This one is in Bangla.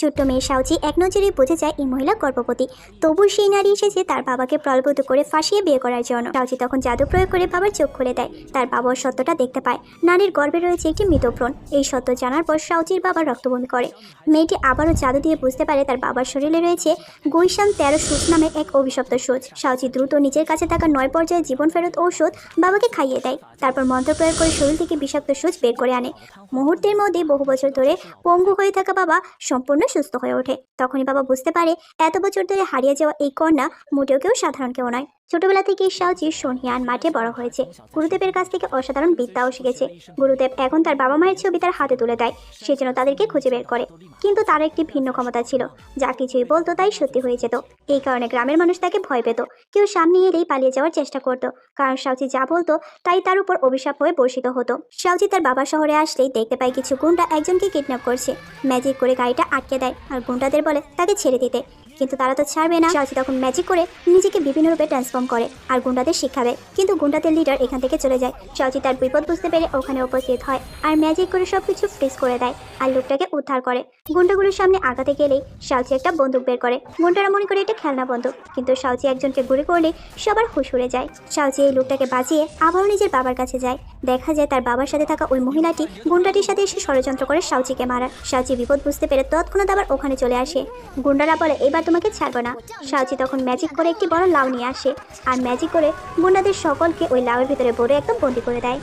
ছোট্ট মেয়ে সাউচি এক নজরে বুঝে যায় এই মহিলা গর্ভবতী। তবু সেই নারী এসেছে তার বাবাকে প্রলোভিত করে ফাঁসিয়ে বিয়ে করার জন্য। সাউচি তখন জাদু প্রয়োগ করে বাবার চোখ খুলে দেয়। তার বাবার সত্যটা দেখতে পায়, নারীর গর্ভে রয়েছে একটি মৃত ভ্রূণ। এই সত্য জানার পর সাউচির বাবা রক্তবমি করে। মেয়েটি আবারও জাদু দিয়ে বুঝতে পারে তার বাবার শরীরে রয়েছে গুইশান 13 সুচ নামে এক অভিশপ্ত সুচ। সাউচি দ্রুত নিজের কাছে থাকা 9 পর্যায়ে জীবন ফেরত ঔষধ বাবাকে খাইয়ে দেয়। তারপর মন্ত্র প্রয়োগ করে শরীর থেকে বিষাক্ত সুচ বের করে আনে। মুহূর্তের মধ্যে বহু বছর ধরে পঙ্গু হয়ে থাকা বাবা সম্পূর্ণ সুস্থ হয়ে ওঠে। তখনই বাবা বুঝতে পারে এত বছর ধরে হারিয়ে যাওয়া এই কন্যা মোটেও কেউ সাধারণ কেউ নয়। ছোটবেলা থেকে সাউচি সোনহিয়ান মাঠে বড় হয়েছে। গুরুদেবের কাছ থেকে অসাধারণ বিদ্যাও শিখেছে। গুরুদেব এখন তার বাবা মায়ের ছবি তার হাতে তুলে দেয়, সে যেন তাদেরকে খুঁজে বের করে। কিন্তু তার একটি ভিন্ন ক্ষমতা ছিল, যা কিছুই বলতো তাই সত্যি হয়ে যেত। এই কারণে গ্রামের মানুষ তাকে ভয় পেত। কেউ সামনে এলেই পালিয়ে যাওয়ার চেষ্টা করত, কারণ সাউচি যা বলতো তাই তার উপর অভিশাপ হয়ে বর্ষিত হতো। সাউচি তার বাবা শহরে আসলেই দেখতে পায় কিছু গুন্ডা একজনকে কিডন্যাপ করছে। ম্যাজিক করে গাড়িটা আটকে দেয় আর গুন্ডাদের বলে তাকে ছেড়ে দিতে, কিন্তু তারা তো ছাড়বে না। সাউচি তখন ম্যাজিক করে নিজেকে বিভিন্ন রূপে ট্রান্সফর্ম করে আর গুন্ডাদের শিক্ষা দেয়, কিন্তু গুন্ডাদের লিডার এখান থেকে চলে যায়। সাউচি তার বিপদ বুঝতে পেরে ওখানে উপস্থিত হয় আর ম্যাজিক করে সবকিছু ফ্রিজ করে দেয় আর লোকটাকে উদ্ধার করে। গুন্ডাগুলোর সামনে আগাতে গেলেই সাউচি একটা বন্দুক বের করে। গুন্ডারা মনে করে এটা খেলনা বন্দুক, কিন্তু সাউচি একজনকে গুলি করলে সবার হুঁশ উড়ে যায়। সাউচি এই লোকটাকে বাঁচিয়ে আবারও নিজের বাবার কাছে যায়। দেখা যায় তার বাবার সাথে থাকা ওই মহিলাটি গুন্ডাটির সাথে এসে ষড়যন্ত্র করে সাউচিকে মারার। সাউচি বিপদ বুঝতে পেরে তৎক্ষণাৎ আবার ওখানে চলে আসে। গুন্ডারা বলে এবার তোমাকে ছাড়বো না। সাউচি তখন ম্যাজিক করে একটি বড় লাউ নিয়ে আসে আর ম্যাজিক করে গুন্ডাদের সকলকে ওই লাউয়ের ভিতরে ভরে একদম বন্দি করে দেয়।